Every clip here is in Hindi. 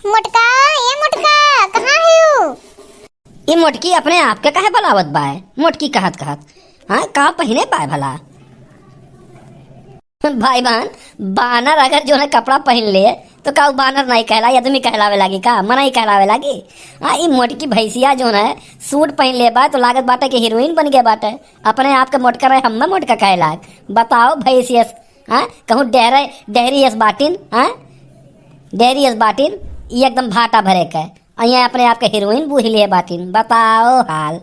मोटका, ये मोटका कहाँ है यू? ये मोटकी अपने आप के काहे बलावत बाय? मोटकी कहत कहत हाँ का पहिने पाए भला भाई बहन। बानर अगर जो है कपड़ा पहन ले तो का बानर नहीं कहला, आदमी कहलावे लागी का मना ही कहलावे लागी। हाँ ये मोटकी भैंसिया जो है सूट पहन ले बा तो लागत बाटे कि हीरोइन बन गया बाटे। अपने आप के मोटका रहे हम मोटका कहला। बताओ भैंसियस हाँ कहूँ डेहरी बाटिन हाँ डेहरी बाटिन ये एकदम भाटा भरे के यहाँ अपने आप के हीरोइन बूझ लिए बाटिन। बताओ हाल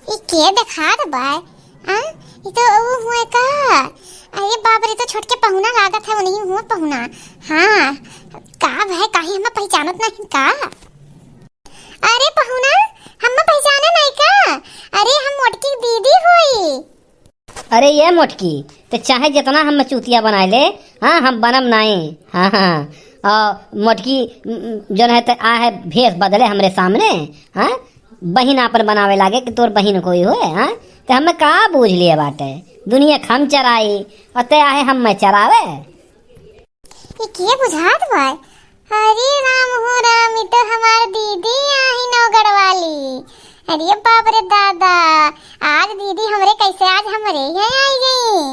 ये के देखा दे बाय? हाँ ये तो वो हुए का। अरे बाप रे, तो छोटके पहुना लागत है, वो नहीं हुआ पहुना। हाँ का भाई काहे हम पहचानत नहीं का? अरे पहुना हम पहचाने नहीं का? अरे हम मोटकी दीदी हुई। अरे ये मोटकी तो चाहे जितना हम चूतिया बनाए ले हाँ हम बनम नहीं। हाँ हाँ और मोटकी जो है तो आ है भेष बदले हमरे सामने। हाँ बहिन आपन बनावे लागे कि तोर बहिन कोई हुए। हाँ तो हमें का बूझ लिए बाटे दुनिया खम चराई और ते आहे हम में चरावे। ये के बुझात भाई? अरे राम हो राम, ये तो हमार दीदी आई नौगढ़ वाली। अरे बाप रे दादा, आज दीदी हमरे कैसे आज हमरे यहाँ आई गई।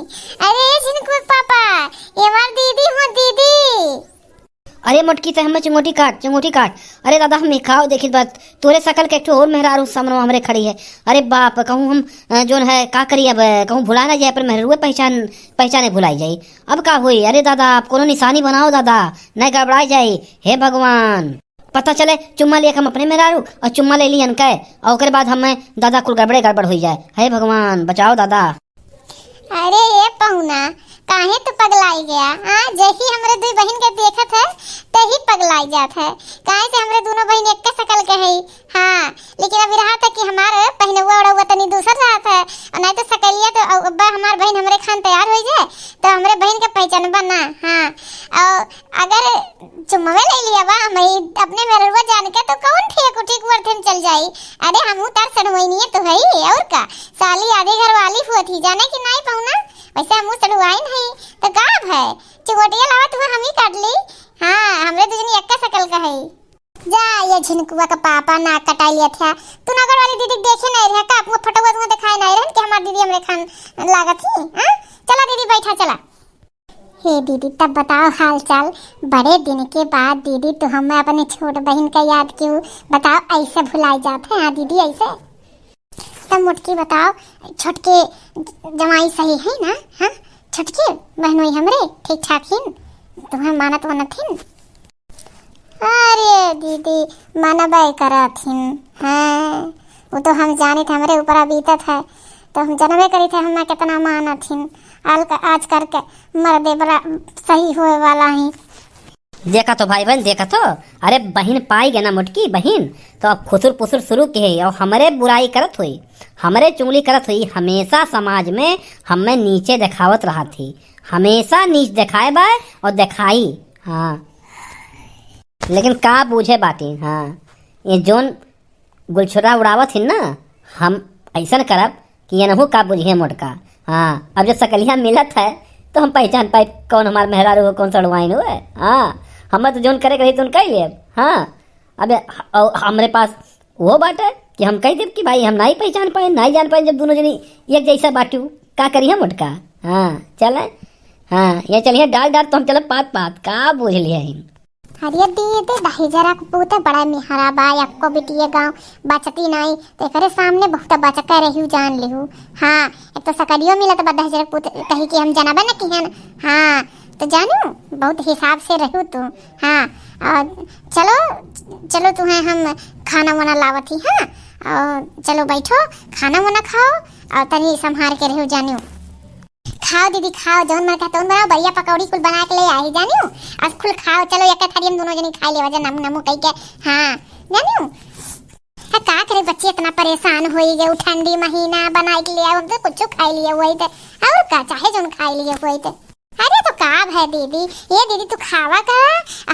अरे झिनकुर पापा, ये हमार दीदी हो दीदी। अरे मोटकी तो हम चंगोटी काट। अरे दादा हम खाओ देखी बात तोरे सकल के एक और मेहरारू सामने हमरे खड़ी है। अरे बाप कहूँ हम जो है का करी अब कहूँ भुला ना जाए पर मेहरुए पहचाने भुलाई जाई। अब का हुई? अरे दादा आप कोनो निशानी बनाओ दादा नहीं गड़बड़ाई जाई। हे भगवान पता चले चुम्मा लिए हम अपने मेहरारू और चुम्मा ले लियन के और उसके बाद हमें दादा कुल गड़बड़ हो जाए। हे भगवान बचाओ दादा। अरे ये पहुना काहे तो पगलाई गया? हाँ जैसी हमरे दो बहन के देखत है तही पगलाई जात है। काहे से हमरे दोनों बहन एक शकल के है। हाँ लेकिन अभी रहा था कि हमारे पहनवा उड़ा तनी दूसर रहा था और नहीं तो सकलिया तो अब्बा हमार बहन हमरे खान तैयार हो जाए तो हमरे बहन के पहचानबा ना। हाँ और अगर चुम्मे ले लिया बा मैं अपने मेरवा जान के तो कौन ठीक वर्थे चल जाई। अरे हमू तार सनवइनिए तो है और का साली आधे घर वाली हुआ थी जाने की नहीं पहुना वैसे हमू सड़ुआई नहीं तो का है चिगोटिया लावत हुआ हम ही काट ली। हाँ हमरे दुजनी एक शकल का है। जा ये झिनकुआ का पापा ना कटा लिया था। तू नगर वाली दीदी देखे नहीं रहा का? आपको फोटो तुम्हें दिखाई नहीं रहा कि हमारी दीदी हमरे खान लागत थी। हाँ चला दीदी बैठा चला। हे दीदी तब बताओ हाल चाल। बड़े दिन के बाद दीदी तो हमें अपने छोट बहन का याद क्यों? बताओ ऐसे भुलाई जाते हैं? हाँ दीदी ऐसे तब मुटकी बताओ छोटके जमाई सही है ना? हाँ छोटके बहनोई हमरे ठीक ठाक हिन तुम्हें मानत वनत हिन? अरे दीदी मानबे करत हिन। हाँ वो तो हम जाने थे हमरे ऊपर बीतत है तो हम जनबे करी थे हमें कितना मानत हिन। आज करके मर्दे बड़ा सही होए वाला ही। देखा तो भाई बहन देखा तो। अरे बहन पाई गया ना मोटकी बहन तो अब खुसुर पुसुर शुरू की है और हमरे बुराई करत हुई हमरे चुगली करत हुई। हमेशा समाज में हमें नीचे दिखावत रहा थी। हमेशा नीच दिखाए बाय और दिखाई। हाँ लेकिन का बूझे बाती। हाँ ये जोन गुलछुरा उड़ावत ही ना हम ऐसा करब कि ये नहु का बुझे मोटका। हाँ अब जो सकलिया मिलत है तो हम पहचान पाए कौन हमारे मेहरारू हो कौन सड़वाइन हुए। हाँ हमें तो जोन करे तो कह लिए। हाँ अब हमारे पास वो बात है कि हम कह देव कि भाई हम नहीं पहचान पाए नहीं जान पाए जब दोनों जनी एक जैसा बाटू का करिए मोटका। हाँ चले हाँ ये चलिए डाल तो हम चले पात का बूझ लिया ही। अरे दीदी दही जरा पूते बड़ा मिहरा बा यक्को बिटिया गांव बचती नहीं तो करे सामने बहुत बचका रही जान लेहू। हाँ एक तो सकलियो मिलत बा दही जरा पूते कही कि हम जानबे न किहन। हाँ तो जानू बहुत हिसाब से रहू तू। हाँ और चलो तुम्हें हम खाना वाना लावत ही। हाँ और चलो बैठो खाना वाना खाओ और तनी संभाल के रहू जानू। खाओ दीदी खाओ जौन मन कहता बनाओ बढ़िया पकौड़ी कुल बना के ले आई जानू। आज खुल खाओ चलो एक थाली हम दोनों जनी खाई ले वजह नमू कह के। हाँ जानू का करे बच्चे इतना परेशान हो गए ठंडी महीना बना के ले हम तो कुछ खाई लिए हुई थे और का चाहे जोन खाई लिए हुई थे। अरे तो का है दीदी ये दीदी तू खावा का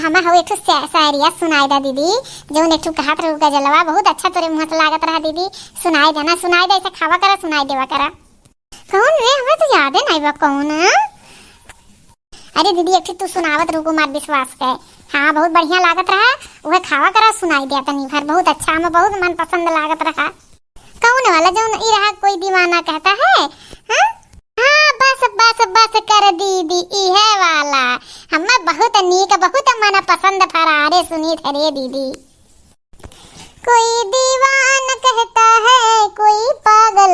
हम हो एक शायरिया सुनाई दा दीदी जोन एक कहत रहू का जलवा बहुत अच्छा तोरे मुंह से लागत रहा दीदी। सुनाई दे ऐसा खावा करा सुनाई देवा करा। कौन रे हमें तो याद है नहीं बा कौन? अरे दीदी एक ठे तू सुनावत रुको मार विश्वास के। हाँ बहुत बढ़िया लागत रहा, वह खावा करा सुनाई दिया तनी भर, बहुत अच्छा, हमें बहुत मन पसंद लागत रहा। कौन वाला जो ई रहा कोई दीवाना कहता है? हाँ हाँ बस बस बस कर दीदी, इहे वाला हमें बहुत नीक बहुत मन पसंद फरारे सुनी थे रे दीदी। कोई दीवाना कहता है, कोई पागल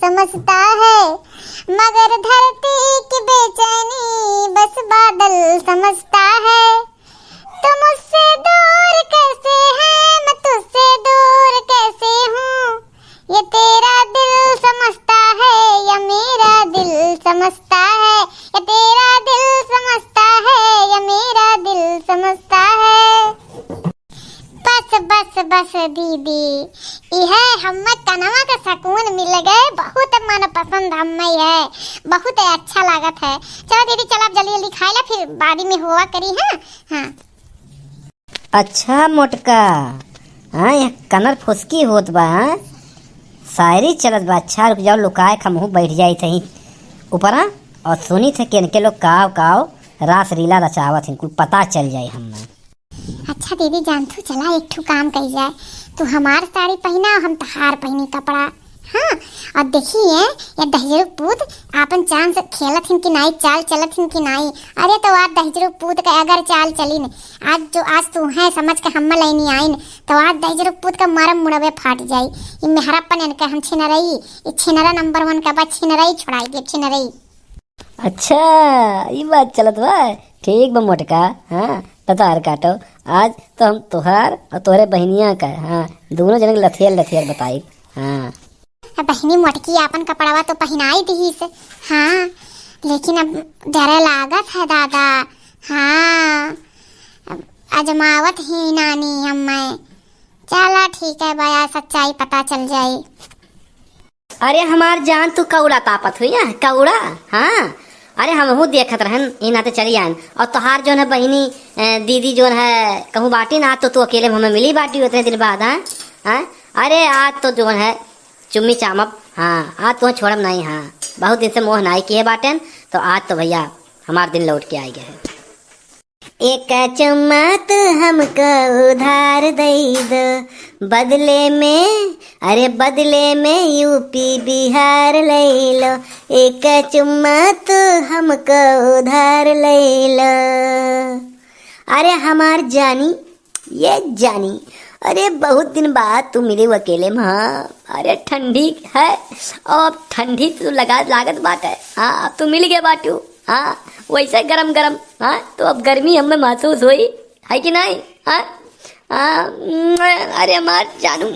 समझता है, मगर धरती की बेचैनी बस बादल समझता है। तुम मुझसे दूर कैसे है, मैं तुझसे दूर कैसे हूँ, ये तेरा दिल समझता है या मेरा दिल समझता है, ये तेरा दिल समझता है या मेरा दिल समझता है। बस बस बस दीदी, यह हमें तनवा का सुकून मिल गए, बहुत मन पसंद हमें है, बहुत अच्छा लागत है। चलो दीदी चल आप जल्दी जल्दी खा ला, फिर बाद में हुआ करी। हाँ हाँ अच्छा मोटका, हाँ ये कनर फुसकी होत बा, हाँ शायरी चलत बा। अच्छा रुक जाओ, लुकाए खमहू बैठ जाई थी ऊपर और सुनी थे कि इनके लोग काव काव रास लीला रचावत हैं, कुछ पता चल जाए हमें। अच्छा दीदी जानथू, चला एक ठू काम कही जाए, तू हमार साड़ी पहना और हम तहार पहनी कपड़ा। हाँ और देखिए ये दहजरू पूत आपन चांद से खेलत हिन कि नाई, चाल चलत हिन कि नाई। अरे तो आज दहजरू पूत का अगर चाल चली न, आज तू है समझ के हम लाइनी आई न, तो आज दहजरू पूत का मरम मुड़वे फाट जाई। ये मेहरापन इनके हम छिनरई, ये छिनरा नंबर 1 का बा, छिनरई छुड़ाई दे छिनरई। अच्छा ये बात चलत बा, ठीक बा मोटका। हाँ तार काटो, आज तो हम तुहार और तोहरे बहनिया का, हाँ दोनों जन लथियर लथियर बताई। हाँ बहनी मोटकी आपन कपड़वा तो पहनाई दीस, हाँ लेकिन अब डर लागत है दादा। हाँ अजमावत ही नानी हमें, चला ठीक है भैया, सच्चाई पता चल जाए। अरे हमार जान तू कौड़ा तापत हुई है कौड़ा। हाँ अरे हम देखत रहन इन नाते चली आन, और तोहार जो है बहनी दीदी जो है कहूँ बाटी ना, तो तू अकेले हमें मिली बाटी उतने दिन बाद। हाँ अरे आज तो जो है चुम्मी चामप, हाँ आज तो छोड़म नहीं। हाँ बहुत दिन से मोह नाई किए बाटन, तो आज तो भैया हमार दिन लौट के आई गए। एक चुम्मा तू हमको उधार दे दो, बदले में अरे बदले में यूपी बिहार ले लो। एक चुम्मा तू हमको उधार ले लो। अरे हमार जानी ये जानी, अरे बहुत दिन बाद तू मिली अकेले में। हाँ अरे ठंडी है और ठंडी तू लागत बात है। हाँ अब तू मिल गया बाटू, हाँ वैसे गरम गरम। हाँ तो अब गर्मी हमें महसूस हुई है कि नहीं? हाँ अरे हमार जानू।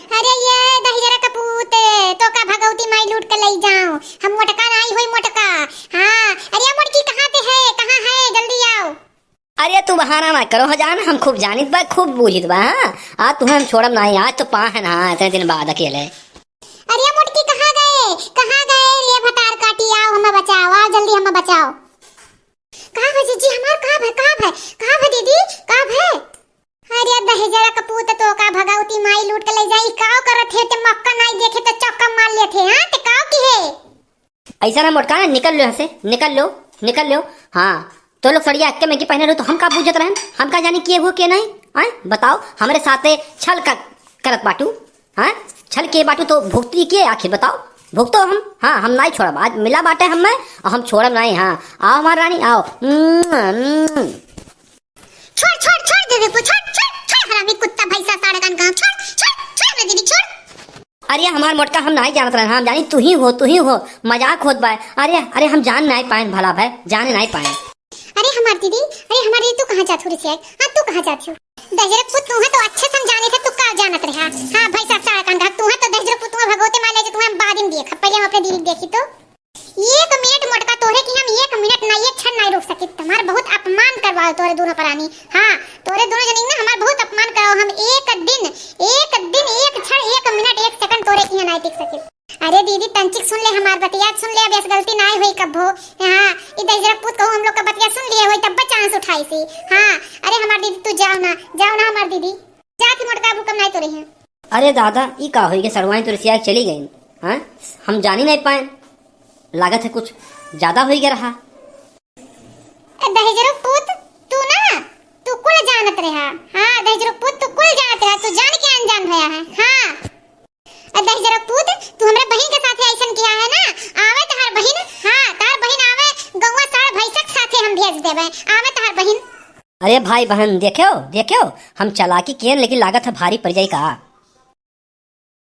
अरे ये दहिजरा कपूत तो का भगवती माई लूट के ले जाऊं, हम मोटका नहीं हुई मोटका। हाँ अरे मोटकी कहाँ पे है, कहाँ है, जल्दी आओ। अरे तू बहाना मत करो, जान हम खूब जानित बा, खूब बूझित बा। हाँ आज तुम्हें हम छोड़म नहीं, आज तो पा है ना इतने दिन बाद अकेले। अरे मोटकी कहाँ गए, कहाँ गए, ले भतार काटी आओ, हमें बचाओ, आओ जल्दी हमें बचाओ। कहाँ है जीजी हमार, कहाँ है, कहाँ है, कहाँ है दीदी, कहाँ है? अरे दहेजरा कपूत तो का भगवती माई लूट के ले जाई, काव करत है ते मक्का नहीं देखे तो चक्का मार लेते। हाँ ते काव की है ऐसा ना मोटका ना, निकल लो यहाँ से, निकल लो। हाँ तो लोग सड़िया अक्के में की पहने रहो तो हम का पूछत रहन, हम का जाने किए हो के नहीं। हाँ बताओ हमारे साथे छल करत बाटू। हाँ छल के बाटू तो भुगती किए आखिर बताओ, भुगतो हम। हाँ हम नहीं छोड़ब, आज मिला बाटे हमें और हम छोड़ब नहीं। हाँ आओ हमार रानी आओ। छोड़ छोड़ छोड़ दीदी को, छोड़ छोड़ छोड़ हरामी कुत्ता भैंसा साड़े कान गांव, छोड़ छोड़ छोड़ दीदी छोड़। अरे हमार मोटका हम नहीं जानत रहे, हम जानी तू ही हो, मजाक होत बा। अरे हम जान नहीं पाए भला भाई, जाने नहीं पाए। अरे हमार दीदी तू कहाँ जाती हो? हाँ तू कहाँ जाती हो? दहजरा पुत तू है तो अच्छे समझाने थे, तू का जानत रहा। हाँ भैंसा साड़ा कान गांव, तू है तो दहजरा पुत भगवते माले जो तुम्हें बाद में देखा, पहले हम अपने दीदी देखी तो। एक मिनट मोटका तोरे की हम एक मिनट नहीं, एक क्षण नहीं रोक सके, तुम्हारा बहुत अपमान करवाओ तोरे दोनों प्राणी। हाँ तोरे दोनों जनी ना हमारा बहुत अपमान कराओ, हम एक दिन एक क्षण एक मिनट एक सेकंड तोरे की नहीं टिक सके। अरे दीदी तंचिक सुन ले हमार बतिया, सुन ले, अब ऐसी गलती नहीं हुई कब्बो। हाँ इधर जरा पुत कहूँ हम लोग का बतिया सुन लिए हुई तब चांस उठाई सी। हाँ अरे हमार दीदी तू जाओ ना हमार दीदी, जाती मोटका भूकम नहीं तोरे हैं। अरे दादा ई का हुई के सड़वाई तो रसिया चली गई। हाँ हम जानी नहीं पाए, लागत है कुछ ज्यादा हो गया रहा। दहेजरो पुत तू ना तू कुल जानत रहा। हाँ दहेजरो पुत तू कुल जानत रहा, तू जान के अनजान भया है। हाँ दहेजरो पुत तू हमरा बहन के साथे ऐसन किया है ना, आवे तहार बहन, हाँ तार बहन आवे गौवा सारा भैसक साथे हम भेज देबे, आवे तहार बहन। अरे भाई बहन देखो देखो हम चालाकी किए लेकिन लागत है भारी पड़ जाई का।